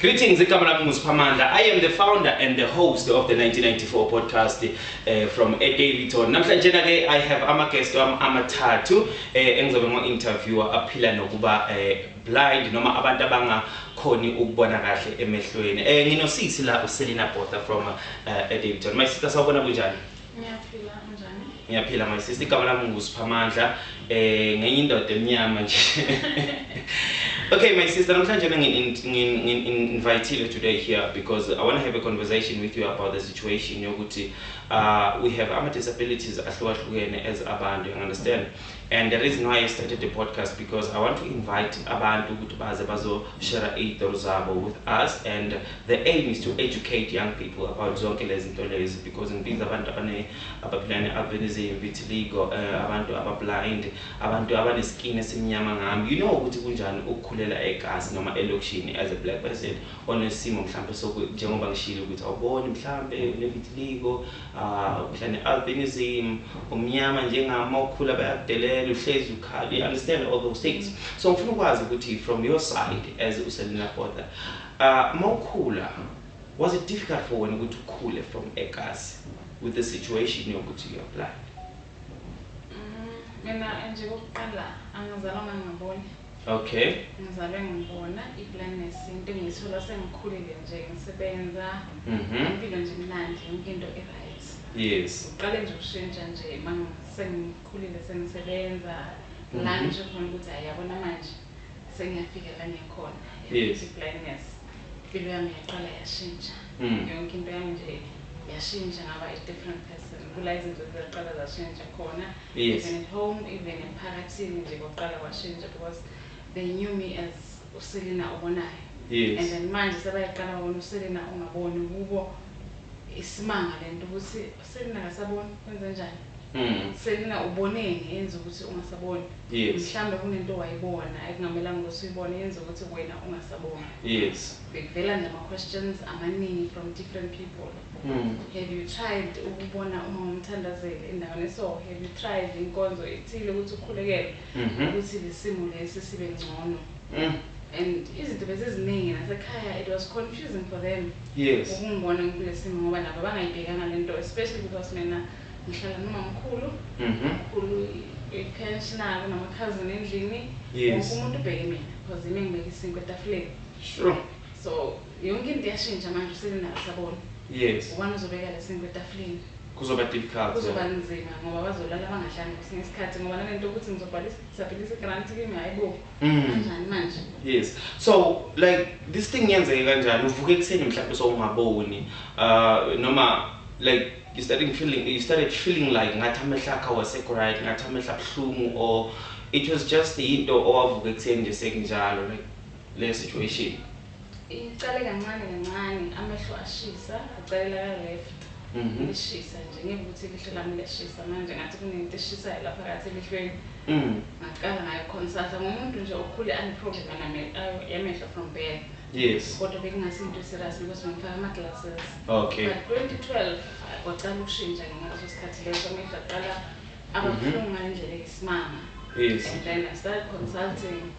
Greetings, I am the founder and the host of the 1994 podcast from Davidton. Namhlanje I have amaguest amathathu engizobe ngo-interviewer aphila nokuba blind noma abantu abangakhoni ukubona kahle emehlweni. Nginosisi la uSellinah from Davidton. My sister sawubona kunjani? Ngiyaphila kanjani? Ngiyaphila my sister. Igama lami nguSiphamandla ngenye indoda emnyama nje. Okay, my sister, I'm trying to invite you today here because I want to have a conversation with you about the situation. We have disabilities as abantu, you understand? And the reason why I started the podcast because I want to invite abantu to share with us, and the aim is to educate young people about zonke lezinto lezi because in these abantu abaplan albinism, vitiligo, abantu abablind, abantu abaneskin esimnyama ngami, you know ukuthi kunjani ukukhulela egas noma elokishini as a black person onesimo mhlambe njengoba ngishilo ukuthi awuboni mhlambe unevitiligo mhlambe albinism umnyama njengama ukhula bayakudelela uhlezi ukhali, you understand all those things. So ngifuna ukwazi ukuthi from your side as uSellinah mawukhula, was it difficult for when ukuthi ukhule from egas with the situation yokuthi you are blind? Mina nje kokuqala angizalanga ngibona. Okay. Ngizalwe ngibona i-blindness into engiyithola sengikhulile nje ngisebenza. Impilo nje imnandi yonke into right. Yes. Uqale nje ushintsha nje sengikhulile sengisebenza la nje khona ukuthi ayabona manje sengiyafika la ngikhona. Yes. I-blindness impilo yami yaqala yashintsha. Yonke into yami nje yashintsha ngaba a different person. Kula izinto zaqala zashintsha khona. Yes. Even at home, even emphakathini nje kwaqala kwashintsha because they knew me as uSellinah obonayo. Yes. And then manje sebayaqala ukubona uSellinah ongaboni kubo isimanga lento ukuthi uSellinah akasaboni kwenza njani. Sellinah uboneni yenza ukuthi ungasaboni. Yes. Mhlambe kunento wayibona ekungamelanga ukuthi uyibone yenza ukuthi wena ungasaboni. Yes. Bekuvela nje ama-questions amaningi from different people. Have you tried ukubona uma umthandazeli endaweni so have you tried inkonzo ethile ukuthi ukhulekele ukuthi lesimo lesi sibe ngcono? And izinto beziziningi nasekhaya it was confusing for them. Yes. Ukungibona ngkulesimo ngoba nabo bangayibhekanga lento especially because mina ngihlala nomamkhulu. Mkhulu i-pensioner nama-cousin endlini. Yes. Umuntu ubheke mina because yimi engibeka isinkwa etafuleni. Sure. So yonke into yashintsha manje uSellinah akasaboni. Yes. Ubani uzobeka lesinkwa etafuleni? Kuzoba difficult. Kuzoba nzima ngoba bazolala bangahlanga kwesinye isikhathi ngoba nalento ukuthi ngizobhalisa disability grant kimi hayibo. Kanjani manje? Yes. So like this thing yenzeke kanjani uvuka ekseni mhlawumbe sowungaboni noma like you started feeling like ngathi amehla akho wasekho right, ngathi amehla buhlungu, or it was just into owavuka ekseni nje sekunjalo like le situation? Iqale kancane amehlo ashisa acalela left. Ishisa nje ngibuthi ilihlo lami leshisa manje ngathi kunento eshisayo lapha phakathi elihlweni. Ngaqala ngayo consult ngomuntu nje okhule ane problem yamehlo from birth. Yes. Kodwa bekungasinto serious because ngifaka ama glasses. Okay. But 2012 kwaqala ukushintsha ngaleso sikhathi leso amehlo aqala ababuhlungu ngendlela eyisimanga. Yes. And then I started consulting.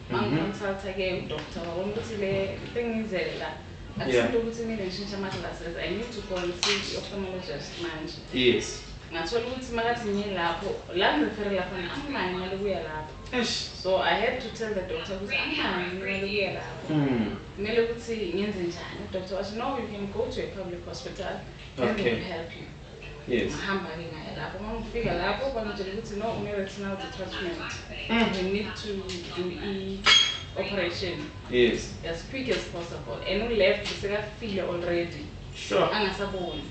Consult again udoctor wabona ukuthi le engizele la akusinto ukuthi mina ngishintshe ama-glasses, I need to go and see the ophthalmologist manje. Yes. Ngathola ukuthi makathi ngiye lapho la ngireferela khona anginayo imali ukuya lapho. So I had to tell the doctor ukuthi anginayo imali ukuya lapho. Kumele ukuthi ngenze njani? Udoctor wathi no, you can go to a public hospital and they will help you. Yes. Ngihamba-ke ngayo lapho mangifika lapho bangitshela ukuthi no, une-retinal detachment. You need to do operation. Yes. As quick as possible. And we left feel already. Sure. Angasaboni.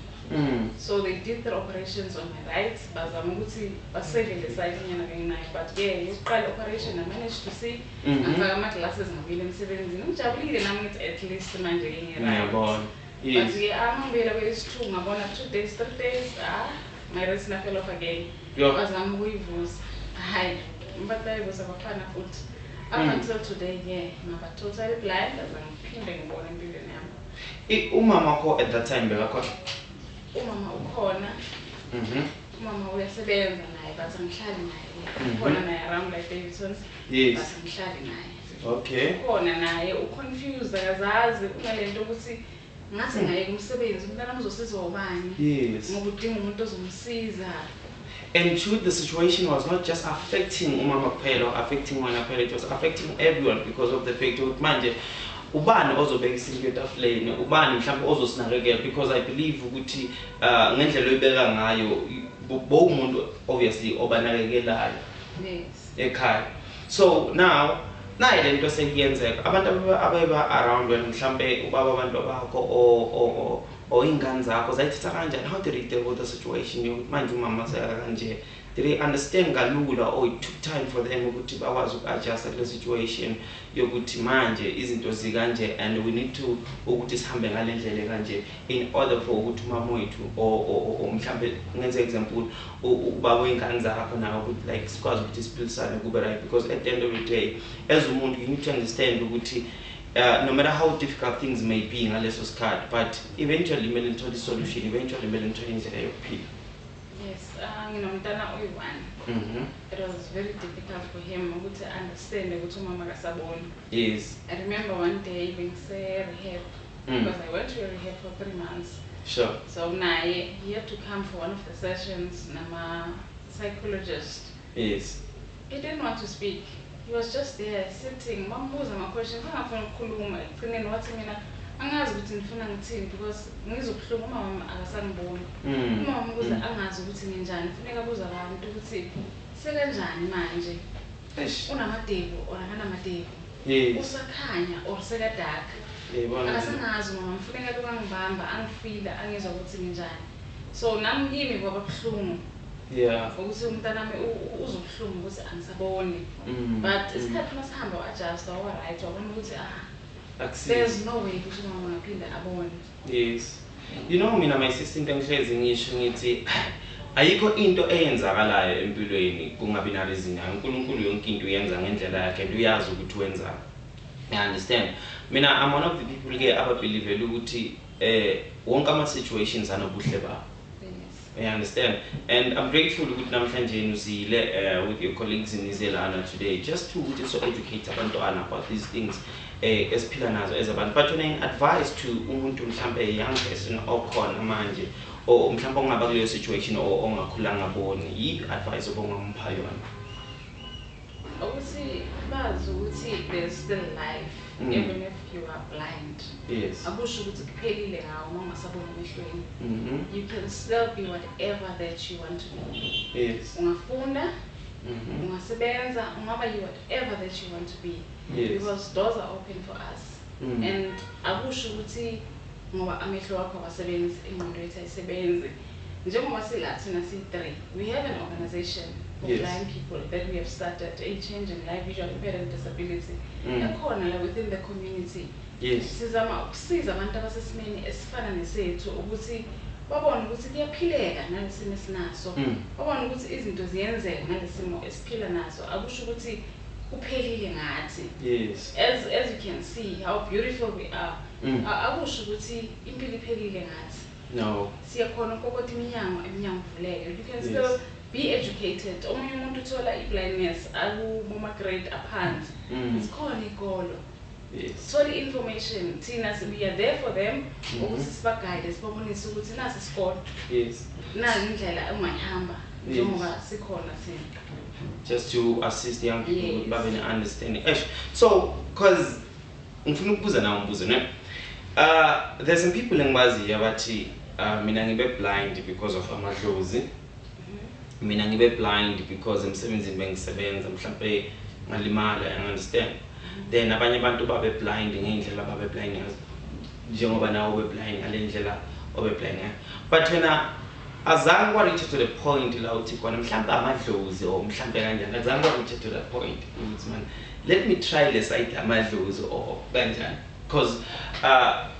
So they did the operations on my right. Bazama ukuthi basave the side nyana nginayo. But yeah, yokuqala operation I managed to see. Ngafaka ama-glasses ngabili emsebenzini. Ngijabulile nami ngithi at least manje ngiyi-right. Yes. But angihambela kwesi-2 ngabona 2 days 3 days my retina fell off again. Bazama ukuyivusa. Hayi, mbathayivusa bafana futhi. Up until today, yeah, ngaba totally blind azangiphinde ngibone empilweni yami. Umama wakho at that time bekakhona? Umama ukhona. Umama uyasebenza naye but angihlali naye. Ukhona naye around like Davidson. Yes. But angihlali naye. Okay. Khona naye uconfused akazazi ungalento ukuthi ngathi ngaye kumsebenzi umntana uzosizwa ubani. Yes. Ngoba udinga umuntu ozomsiza. And truth, the situation was not just affecting umama kuphela or affecting wena kuphela, it was affecting everyone because of the fact ukuthi manje ubani ozobeka isinto etafuleni, ubani mhlawumbe ozosinakekela, because I believe ukuthi ngendlela oyibeka ngayo bokumuntu obviously obanakekelayo. Yes. Ekhaya. So now nayi lento sekuyenzeka abantu abeba around wena mhlawumbe ubaba abantu bakho or ingane zakho zayithatha kanjani? How did they deal with the situation? Manje umama sekanje, did they understand kalula or it took time for them ukuthi bakwazi uku-adjust kule situation yokuthi manje izinto zikanje and we need to ukuthi sihambe ngale ndlela kanje in order for ukuthi umama wethu or mhlawumbe ngenze example ubaba wengane zakho nawo ukuthi like sikwazi ukuthi siphilisane kube right, because at the end of the day as umuntu you need to understand ukuthi no matter how difficult things may be ngaleso sikhathi, but eventually kumele nithole solution, eventually kumele nithole indlela yokuphila. Yes, nginomntana oyi-1. It was very difficult for him to understand ukuthi umama kasaboni. Yes. I remember one day being rehab because I went to a rehab for 3 months. Sure. So naye he had to come for one of the sessions nama psychologist. Yes. He didn't want to speak. He was just there sitting. Mambuza ama questions angafuna ukukhuluma. Ekugcineni wathi mina angazi ukuthi ngifuna ngithini because ngizobuhlungu umama akasangiboni. Umama ukuze angazi ukuthi nginjani kufuneka buza abantu ukuthi sekanjani manje. Unamadevu or akanamadevu. Yes. Usakhanya or sekadark. Akasangazi mama mfuneka lokangibamba angifila angizwa ukuthi nginjani. So nami kimi kwaba buhlungu. Yeah. Ukuthi umntana wami uzobuhlungu ukuthi angisaboni. But isikhathi masihamba adjust wa right wabona ukuthi there's no way ukuthi umama ngaphinda abone. Yes. You know mina my sister into engihlezi ngisho ngithi ayikho into eyenzakalayo empilweni kungabi nalezina. uNkulunkulu yonke into uyenza ngendlela yakhe and uyazi ukuthi wenza. I understand. Mina I'm one of the people ke ababelieve ukuthi wonke ama situations anobuhle babo. I understand, and I'm grateful with namhlanje uzile with your colleagues in Zelana today just to educate abantwana about these things esiphila nazo as abantu. But when I advise to umuntu mhlawumbe a young person okhona manje or mhlawumbe ongaba kuleyo situation or ongakhulanga boni, yi advice obongampha yona? Ukuthi bazi ukuthi there's still life even if you are blind. Yes. Akusho ukuthi kuphelile ngawo uma ungasaboni emehlweni. You can still be whatever that you want to be. Yes. Ungafunda, ungasebenza, ungaba whatever that you want to be. Yes. Because doors are open for us. And akusho ukuthi ngoba amehlo wakho awasebenzi ingqondo yethu ayisebenzi. Njengoba silathina si3, we have an organization for blind people that we have started, a change in life visual impairment disability. Ekhona la within the community. Yes. Sizama ukusiza abantu abasesimeni esifana nesethu ukuthi babone ukuthi kuyaphileka nalesimo esinaso. Babone ukuthi izinto ziyenzeka ngalesimo esiphila naso. Akusho ukuthi kuphelile ngathi. Yes. As you can see how beautiful we are. Akusho ukuthi impilo iphelile ngathi. No. Siyakhona ukokotha iminyango ivuleke. You can still be educated. Omunye umuntu uthola i-blindness akuma grade aphansi. Sikhona ikolo. Yes. Thola information. Thina we are there for them. Ukuthi sibaguide sibabonise ukuthi nasi isikole. Yes. Nali indlela ungayihamba njengoba sikhona thina. Just to assist young people with having an understanding. So, because ngifuna ukubuza nawo umbuzo ne. There's some people engibaziyo abathi mina ngibe blind because of amadlozi. Mina ngibe blind because emsebenzini bengisebenza mhlawumbe ngalimala, I understand. Then abanye abantu babe blind ngendlela babe blind ngazo. Njengoba nawo ube blind ngale ndlela obe blind ngayo. But wena azange wareach to the point la uthi khona mhlawumbe amadlozi or mhlawumbe kanjani. Azange wareach to that point ukuthi man let me try the side amadlozi or kanjani. Because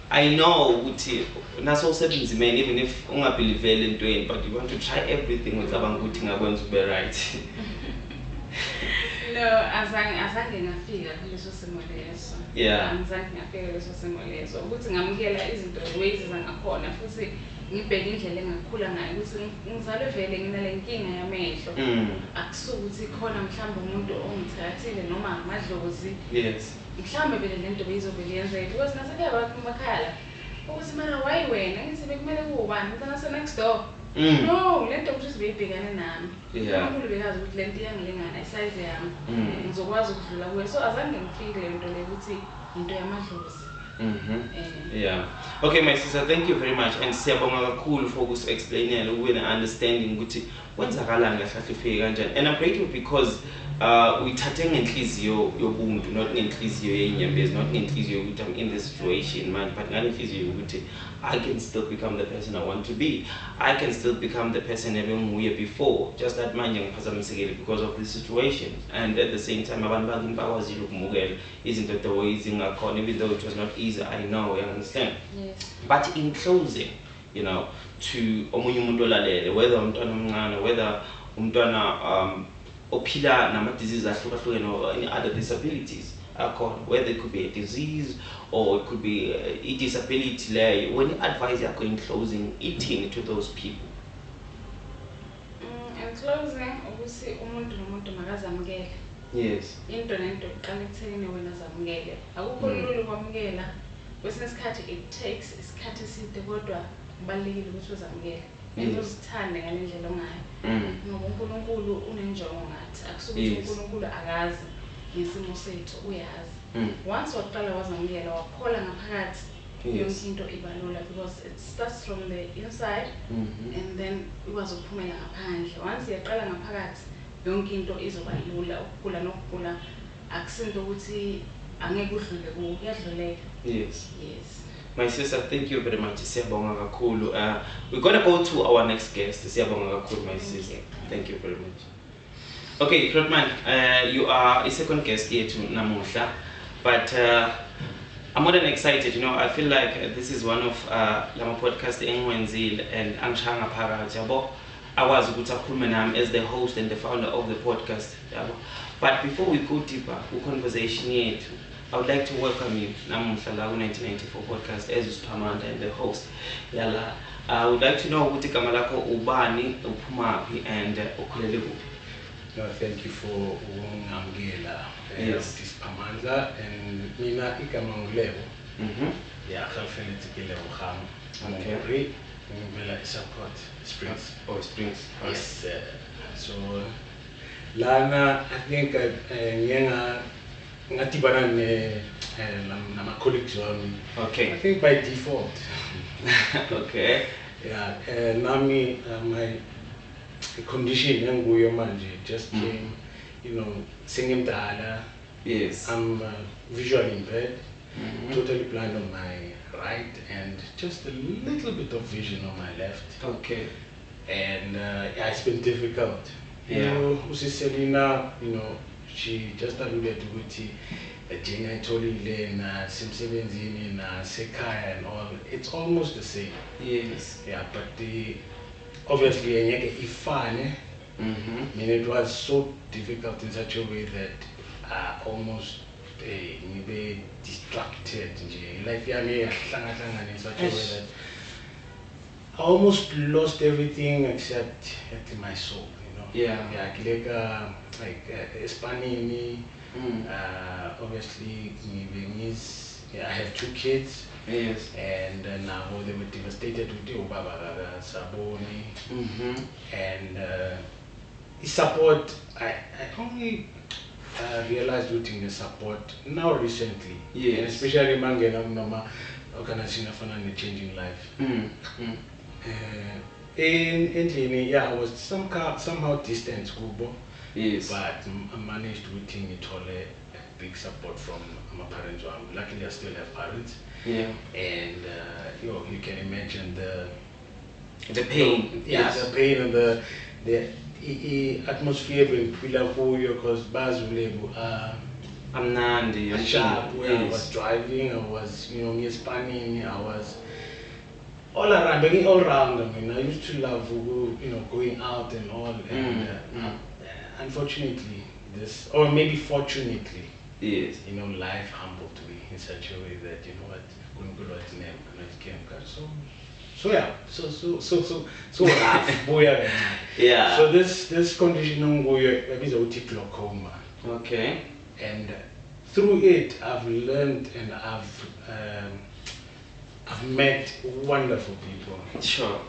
I know ukuthi naso usebenzimeni even if ungabelieve entweni but you want to try everything ucabanga ukuthi ngakwenza ube right. No, azange ngafika kuleso simo leso. Yeah. Azange ngafika kuleso simo leso ukuthi ngamukela izinto ways zangakhona futhi ngibheke indlela engakhula ngayo ukuthi ngizalwe vele nginale nkinga yamehlo akusuka ukuthi khona mhlawumbe umuntu ongithathile noma amadlozi mhlawumbe vele lento beyizovele yenzeka because nasekhaya bakhala ukuthi mara why wena ngithi bekumele kuwubani ukuthi ngase next door no lento ukuthi beyibhekane nami uNkulunkulu bekazi ukuthi lento iyangilingana isize yami ngizokwazi ukudlula kuyo so azange ngifike lento le ukuthi into yamadlozi. Yeah. Okay, my sister, thank you very much. And siyabonga kakhulu for explaining and understanding ukuthi kwenzakalani kahle ufike kanjani. And I'm grateful because uyithathe ngenhliziyo yobuntu, not ngenhliziyo yenyembezi, not ngenhliziyo ukuthi I'm in this situation, man, but ngenhliziyo ukuthi I can still become the person I want to be. I can still become the person ebenguye before. Just that manje ngiphazamisekile because of this situation. And at the same time, abantu bakini bakwazile ukumukela izinto the way zingakhona, even though it was not easy, I know, you understand? Yes. But in closing, you know, to omunye umuntu olalele, whether umntwana omncane, whether umntwana ophila nama-diseases ahlukahlukene or any other disabilities, whether it could be a disease or it could be a disability leyo, when you advise yakho in closing, eating to those people. In closing, ukuthi umuntu nomuntu makazamukele. Yes. Into nento iqala ekutheni wena zamukele. Akukho lula ukwamukela. Kwesinye isikhathi it takes isikhathi eside kodwa kubalulekile ukuthi uzamukele. Into uzithande ngale ndlela ongayo. Ngoba uNkulunkulu unenjongo ngathi. Akusuka ukuthi uNkulunkulu akazi ngesimo sethu uyazi. Once waqala wazamukela waphola ngaphakathi yonke into ibalula because it starts from the inside and then ikwazi ukuphumela ngaphandle. Once yaqala ngaphakathi yonke into izoba lula ukugula nokugula akusinto ukuthi angeke udlule kuwo kuyadluleka. Yes. Yes. My sister, thank you very much. Siyabonga kakhulu. We're gonna go to our next guest. Siyabonga kakhulu, my sister. Thank you very much. Okay, Klotman, you are a second guest here to Namusha, but I'm more than excited. You know, I feel like this is one of Lama podcast Engwenzil and Angshanga Parajabo. I was Gutakulmanam as the host and the founder of the podcast. But before we go deeper, we conversation yet. I would like to welcome you, Namusha 1994 podcast, as Pamanda and the host. Yala, I would like to know Uti Kamalako Ubani, Upumapi, and Ukulelebu. No, thank you for Ungamgela. Yes. This Pamanda and Mina Ikamanglevo. Yeah, Khalfenetile Uham. Okay. Villa support Springs. Oh, Springs. Yes. So Lana, I think Natibana nama colleagues on. Okay. I think by default. Okay. Yeah. Nami my condition yangu manje just came, you know, singing dala. Yes. I'm visually impaired, totally blind on my right, and just a little bit of vision on my left. Okay. And yeah, it's been difficult. Yeah. You know, sellinah, you know, she just alluded to Uti, Jena Tolile, Simsebenzini, Sekaya, and all. It's almost the same. Yes. Yeah, but the obviously, I mean, it was so difficult in such a way that I almost maybe distracted. Like, in such a way that I almost lost everything except my soul, you know. Yeah. Like Espanini, obviously, I have 2 kids. Yes. And now they were devastated with the Obaba Saboni. And support, I only realized doing the support now recently. Yes. And especially Mangena Mama organization of a changing life. Yeah, I was somehow distant, yes. But I managed to it all a big support from my parents. Luckily, I still have parents. Yeah. And you can imagine the pain. The pain and the atmosphere being because I'm Nandi. I'm sharp where I was driving, I was near Spain, I was all around. I mean, I used to love going out and all. And unfortunately, or maybe fortunately, yes, life humbled me in such a way that couldn't go to name and it came so So yeah, so rough, boy. Yeah. So this condition is a glaucoma. Okay. And through it, I've learned and I've met wonderful people. Sure.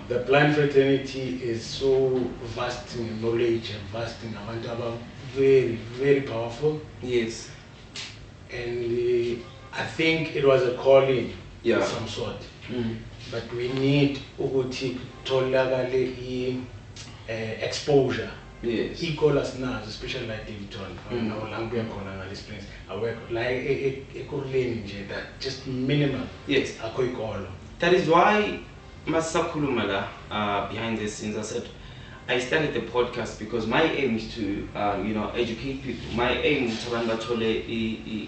The blind fraternity is so vast in knowledge and vast in Avantaba, very, very powerful. Yes. And I think it was a calling of some sort. But we need ukuthi tholakale exposure. Yes. Equal as now, especially like Davidton, now Language Corner and Springs. I work like a that just minimal. Yes. That is why Masakulumala behind the scenes I said I started the podcast because my aim is to educate people. My aim is to run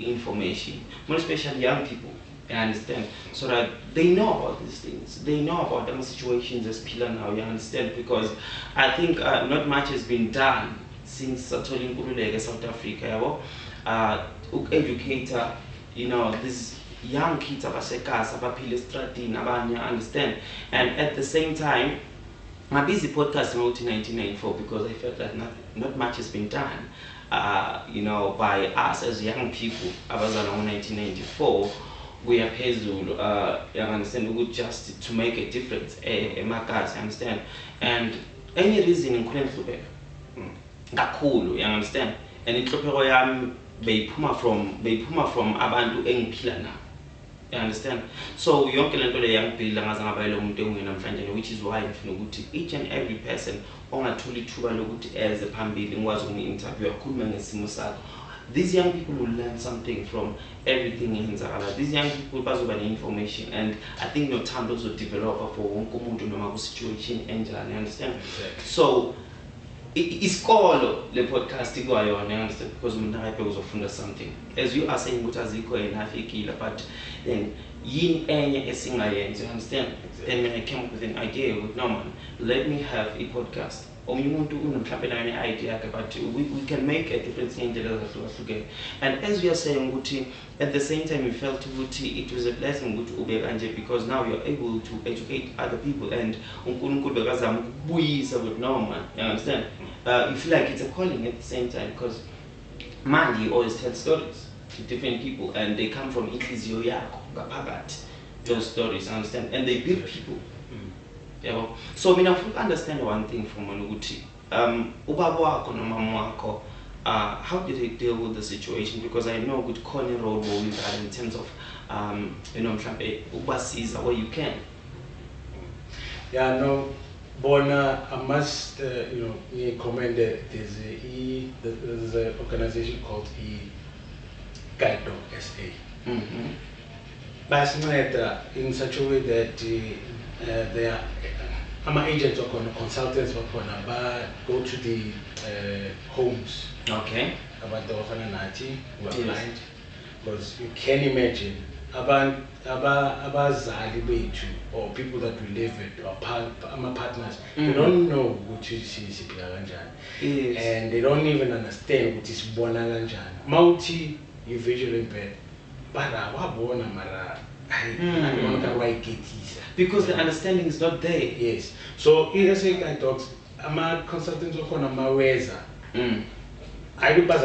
information, more especially young people. I understand, so that they know about these things. They know about the situations as pillar now. You understand, because I think not much has been done since South Africa. Educator, these young kids understand, and at the same time, my busy podcast about 1994 because I felt that not much has been done. By us as young people. Around 1994. We are Pezul, you understand, just to make a difference, a markers, you understand, and any reason in Kurenfube, Gakulu, you understand, and in Troperoyam, they puma from Abandu Engpilana, you understand. So, young people, which is why each and every person on a truly as a Pambi was on the interview, these young people will learn something from everything in Zagala. These young people pass over the information, and I think your time also develop for one situation and you understand. Exactly. So it's called the podcast you understand, because people of something. As you are saying, what is and but then yin a single you understand. Then when I came up with an idea with Norman, let me have a podcast. Or you want to an idea about we can make a difference in the other. And as we are saying, at the same time, we felt it was a blessing because now you're able to educate other people and with Norman. You understand? You feel like it's a calling at the same time because Mandy always tells stories to different people and they come from Itlizio Yako, those stories, understand? And they build people. Yeah. So I understand one thing from Manuguti. How did they deal with the situation? Because I know good corner road where we are in terms of overseas where you can. Yeah, no, Bona, I must commend there's an organization called Guide Dog SA. But in such a way that they are agents or consultants go to the homes. Okay. About the orphanage who are blind, because you can imagine abazali bethu or people that we live with or partners, they don't know what you see and they don't even understand what is bona kanjani. Mauti you visually impaired, but mara because the understanding is not there. Yes. So ESA guide dogs, consultants of Maweza. I do pass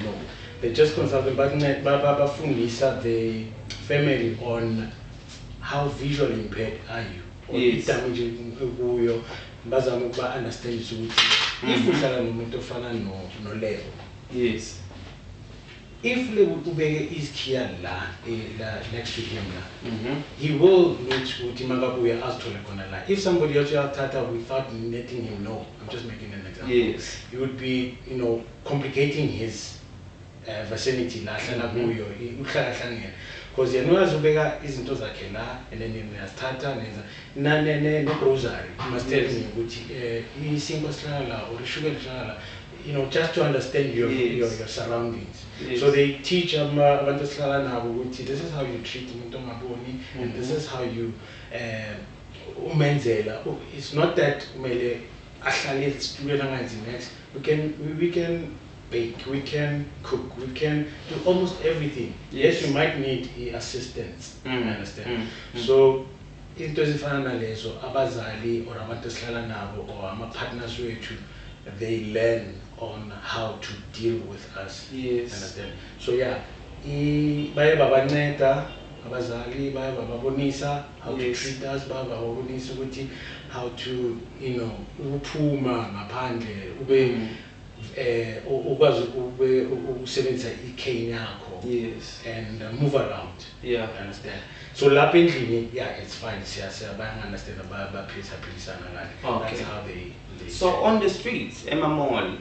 no. They just consulted Baba Fundisa the family on how visually impaired are you? Or yes. Damaging Bazamuba understand so if we shall no level. Yes. If Lebutube is here next to him, he will need to ask to if somebody else Tata without letting him know, I'm just making an example. Yes. It would be, complicating his vicinity, because you know as Ubega isn't and then in Tata and rosary, must tell me which he singles or sugar, just to understand your surroundings. Yes. So they teach them this is how you treat Mutomaboni and this is how you it's not that we can bake, we can cook, we can do almost everything. Yes, you might need assistance. I understand. So into ezifana nalezo abazali or abantu esihlala nabo or ama-partners wethu, they learn on how to deal with us. Yes. Understand? So yeah, baye babanceda abazali, baye bababonisa how to treat us, baye bababonisa ukuthi how to, you know, ukuphuma ngaphandle ube ukwazi ube ukusebenzisa i-cane yakho. Yes. And move around. Yeah. Understand? So lapha endlini, yeah, it's fine. Siyabanga understand bayaphilisana ngani. Okay. That's how they So on the streets, mall,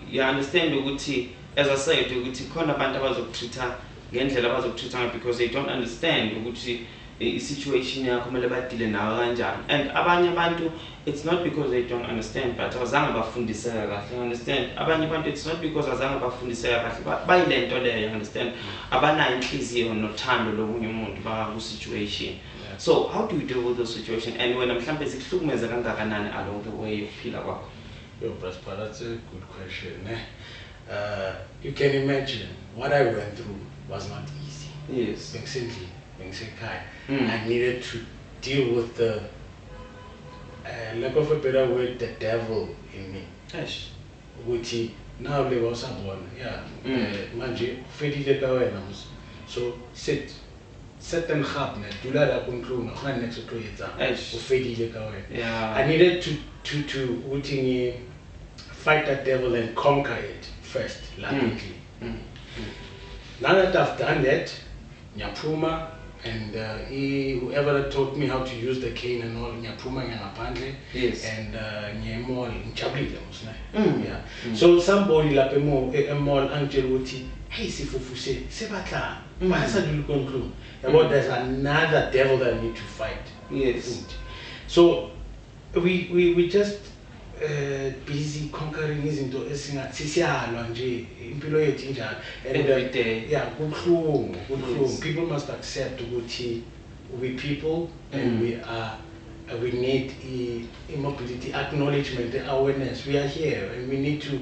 you understand ukuthi, as I said, ukuthi khona abantu abazokutreata ngendlela abazokutreata because they don't understand ukuthi i-situation yakho kumele badile nayo kanjani. And abanye abantu, it's not because they don't understand, but azange bafundiseka kahle, understand? Abanye abantu, it's not because azange bafundiseka kahle, bayilento leyo, understand? Abanayo inhliziyo nothando lomunye umuntu ku-situation. So how do you deal with the situation? And when mhlambe zikuhlukumeza kangakanani along the way yokuphila kwakho? Yo, Braspa, that's a good question. You can imagine what I went through was not easy. Yes. I needed to deal with the lack of a better word, the devil in me. Yes. Which now live was someone, yeah. Manje, fedile kawena. So sit and hap ne dula la kunklunga khona next to yetsa ufedile kawena. Yeah. I needed to fight that devil and conquer it first, rapidly. Now that I've done that, Nyapuma and whoever that taught me how to use the cane and all, Nyapuma Nyapandle, yes. And Nyemol Nchabli, yeah. So somebody like a mall Angeluti, hey, Sifufuse, Sebata, Masa Dulukonklu. About there's another devil that I need to fight. Yes. So we just busy conquering izinto esiyalwa nje impilo yethu injalo, and every day. Yeah, good. People must accept ukuthi we people and we need immobility, acknowledgement, awareness. We are here and we need to,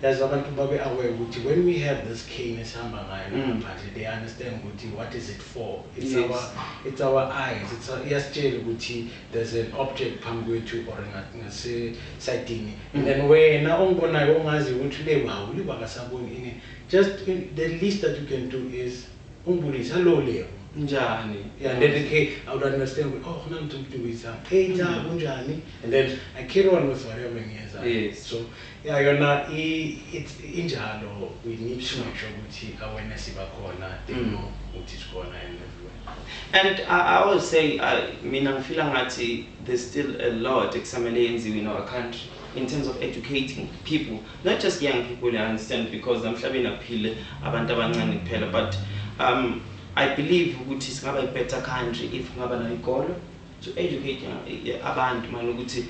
as abantu babe aware ukuthi when we have this cane esihamba ngayo ngaphandle, they understand ukuthi what is it for. It's our eyes. It's iyasitshela ukuthi there's an object phambi kwethu or ngase sidini, and then wena ongibonayo ongazi ukuthi lebo akasaboni ini, just the least that you can do is ungibulisa, hello Leo. Njani? Yeah, and then okay, I would understand, oh, I'm talking to with some, hey, Njani, and then I carry on with whatever years. Yes. So, yeah, you're not, it's injalo, we need to make sure that awareness is corner, they know what is corner and everywhere. And I always say, I mean, I'm feeling like there's still a lot in our country in terms of educating people, not just young people, I understand, because I'm sure appeal abantu abancane kuphela, but I believe ukuthi singaba a better country if ngaba naikolo to educate abantu man ukuthi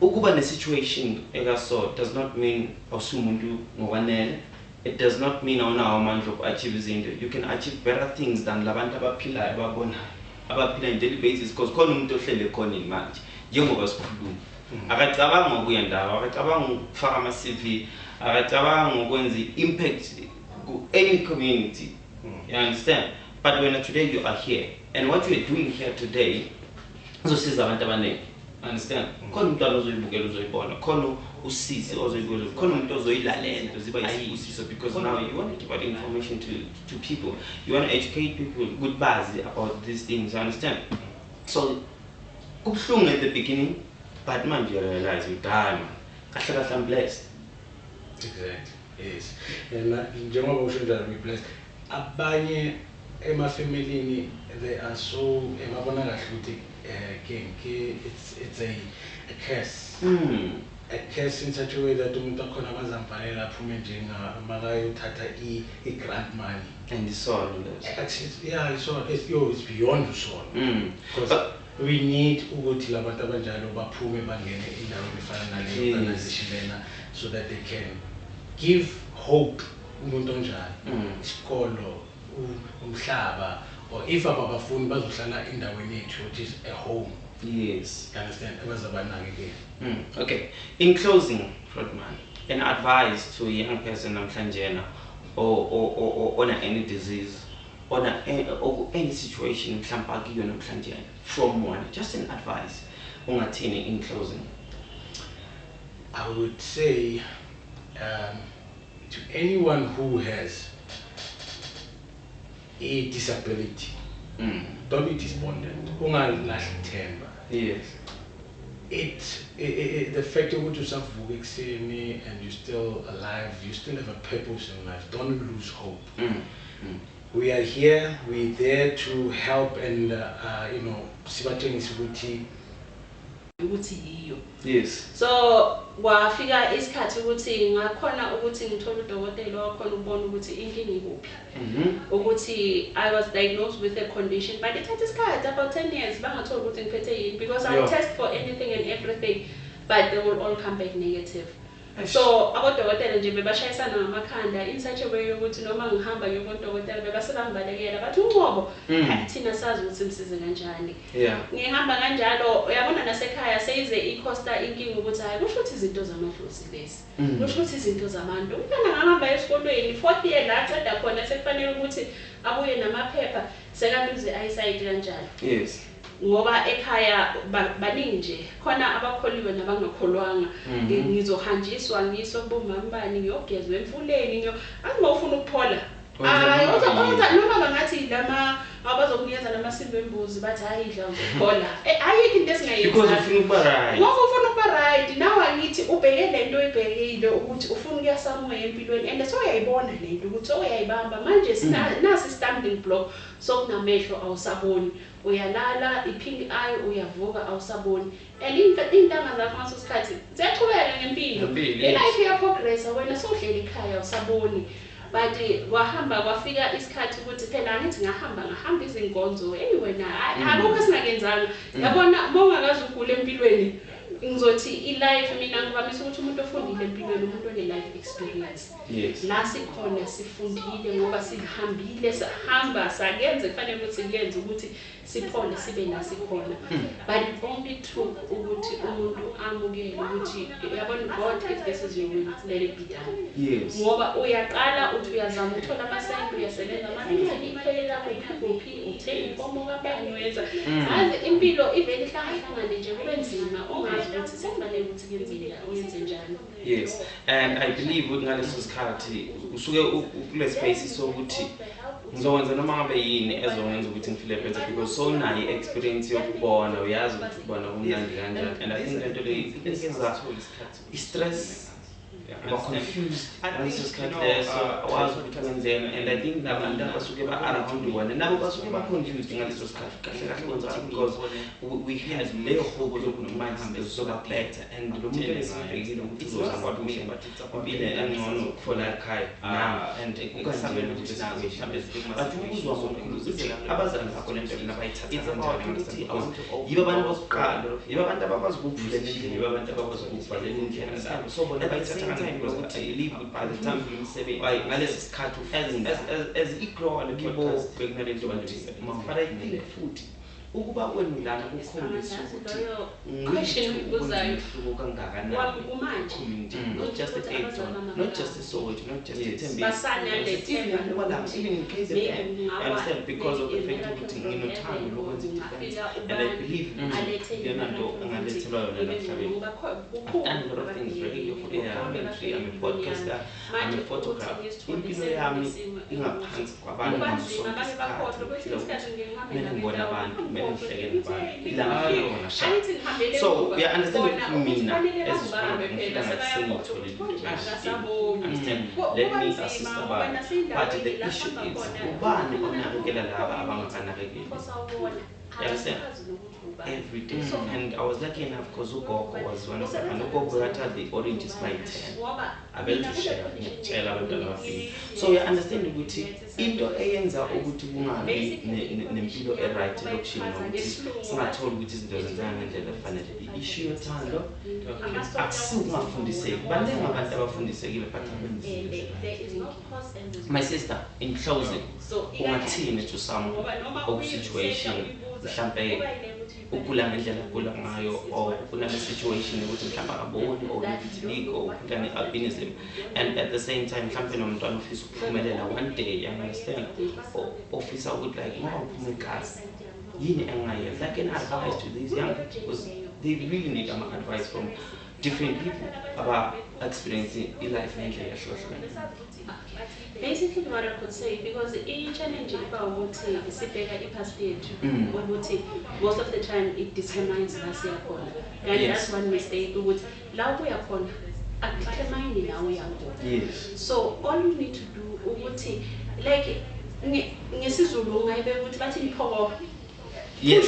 ukuba ne situation ekaso does not mean awusumuntu ngokwanele. It does not mean awunawo amandla achieve izinto. You can achieve better things than labantu abaphilayo ababonayo abaphila in daily basis, because khona umuntu ohlele khona manje njengoba sikhuluma akacabanga ngokuya ndawo, akacabanga ukufaka ama CV, akacabanga ngokwenza impact ku any community. You understand? But when today you are here, and what you are doing here today, uzosiza abantu abaningi. Understand? Khona umuntu ozoyibukela uzoyibona, khona usizi ozoyibukela, khona umuntu ozoyilalela uziba isibusiso, because now you want to give out information to people. You want to educate people good buzz about these things. You understand? So kubhlungu at the beginning, but manje you realize you die, man. Kahle I'm blessed. Exactly. Yes. And njengoba usho njalo we blessed. Abanye emafamilini they are so emabona kahle ukuthi it's a curse. A curse in such a way that umuntu akhona bazamfanele aphume njengamakayo i-grant money. And it's all yeah, it's beyond the because we need ukuthi labantu abanjalo baphume bangene endaweni efana naleyo organization lena, so that they can give hope umuntu onjalo, isikolo, umhlaba, or if abafuni bazohlala endaweni yethu which is a home. Yes. You understand? Okay. In closing, Rodman, an advice to a young person namhlanje or on any disease on any situation mhlawumbe akuyona namhlanje from one, just an advice ungathini in closing? I would say to anyone who has a disability, don't be despondent. Yes. The fact that you and you're still alive, you still have a purpose in life. Don't lose hope. We are here. We're there to help and Yes. So wafika isikhathi ukuthi ngakhona ukuthi ngithola udokotela wakhona ukubona ukuthi inkinga ikuphi. Ukuthi I was diagnosed with a condition, but it takes isikhathi about 10 years bangathola ukuthi ngiphethe yini, because I test for anything and everything but they will all come back negative. So abodokotela nje bebashayisana ngamakhanda in such a way ukuthi noma ngihamba ngiyobodokotela bebasebangibalekela bathi unqobo thina sazi ukuthi simsize kanjani. Ngihamba kanjalo uyabona nasekhaya seyize icosta inkinga ukuthi hayi kusho ukuthi izinto zamadlozi lezi, kusho ukuthi izinto zabantu. Umntana ngahamba esikolweni 4th year la aqeda khona sekufanele ukuthi abuye namaphepha sekaluze eyesight kanjalo. Yes. Ngoba ekhaya baningi nje khona abakholiwe nabangakholwanga. Ngizohanjiswa ngisho kubomambani ngiyogezwe emfuleni angifuna ukuphola. Uzokhonza noma bangathi lama abazokunikeza namasimba embuzi bathi ayidla uzophola. Ayikho into esingayenza because ufuna ukuba right. Ngoba ufuna ukuba right. Nawe angithi ubheke lento oyibhekile ukuthi ufuna ukuya somewhere empilweni and so uyayibona lento ukuthi uyayibamba manje nasi stumbling block sokunamehlo awusaboni. Uyalala ipink eye uyavuka awusaboni and intanga zakho ngaso sikhathi ziyachubeka ngempilo. Life ya progress wena sohleli ekhaya awusaboni. But wahamba kwafika isikhathi ukuthi phela ngithi ngahamba izinkonzo anyway na akukho singakenzanga. Yabona mongakazi ugule empilweni ngizothi ilife mina ngivamisa ukuthi umuntu ofundile empilweni umuntu one life experience. Yes. La sikhona sifundile ngoba sihambile sahamba sakenze kufanele ukuthi sikenze ukuthi siphole sibe la sikhona. But it only took ukuthi umuntu amukele ukuthi yabona God, if this is your will, let it be done. Yes. Ngoba uyaqala uthi uyazama uthola amasenti uyasebenza manje iphelela kuphi uthenga inkomo kabani wenza. Azi impilo ivele ihlangane nje kube nzima ongazi ukuthi sekufanele ukuthi uyenze njani. Yes, and I believe ngaleso sikhathi usuke kule space sokuthi ngizokwenza noma ngabe yini ezongenza ukuthi ngifile better because so nayi experience yokubona uyazi ukuthi ubona kumnandi kanjani, and I think lento le inikeza stress aba confused ngaleso sikhathi leso awazi ukuthi wenzeni, and I think nabantu abasuke ba around wona nabo basuke ba confused ngaleso sikhathi kahle kwenzeka because we had leyo hope ukuthi manje sizoba better, and lo muntu esibhekile ukuthi uzozama ukuthi impilo engcono for la ekhaya now and ukuzibona ukuthi situation bathi ukuzwa omkhulu ukuthi abazali bakho lento nabayithatha kanjani yibo abantu bokuqala, yibo abantu abakwazi ukuvula indlela, yibo abantu abakwazi ukuvala indlela zabo, so bona bayithatha because I believe by the time by ngalesi sikhathi as igrow and people beginning to understand but I think futhi ukuba kwenu lana kukhombisa ukuthi question ubuzayo kangakanani kumanje not just a Cape, not just a Soweto, not just a Tembe, basana lethemba even in case of I understand because of the fact ukuthi nginothando lokwenza difference, and I believe yona nto angalethelwa yona namhlabeni. I've done a lot of things radio for commentary, I'm a podcaster, I'm a photographer. Impilo yami ingaphansi kwabantu ngaso sonke isikhathi mina ngibona abantu so we understand mina as understand let me assist about but the issue is ubani onakekela laba abangakanakekeli. You understand? Every day. And I was lucky enough because Ugogo was one of them. And Ugogo had the oranges by 10. I will to share. So you understand ukuthi into eyenza ukuthi kungabi nempilo right lokushini ukuthi singathola ukuthi izinto zenzeka ngendlela efanele. I-issue yothando akusingafundiseki. Baningi abantu abafundisekile but abenzi. My sister, in closing, ungathini to some situation mhlambe ugula ngendlela agula ngayo or unale situation ukuthi mhlawumbe akaboni or unevitiligo or albinism, and at the same time mhlawumbe nomntwana ofisa ukuphumelela one day, you understand, or ofisa ukuthi like ngoba uphuma igazi yini engayenza, like an advice to these young people, because they really need advice from different people about experiencing life ngendlela ehlukahlukene. Basically what I could say, because each challenge about sibheka ipast yethu ukuthi most of the time it determines la siyakhona, and that's one mistake ukuthi la uyakhona akudetermine la uyakhona. Yes. So all you need to do ukuthi like ngesizulu ungayibeka ukuthi bathi mpho. Yes,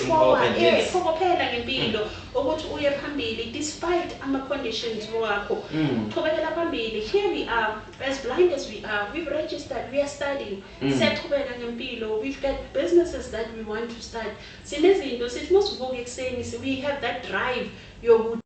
yes. Phela ngempilo ukuthi uye phambili despite ama conditions wakho. Uqhubekela phambili. Here we are, as blind as we are, we've registered, we are studying. Siyaqhubeka ngempilo. We've got businesses that we want to start. Sinezinto sithi mosivuka ekseni, we have that drive yokuthi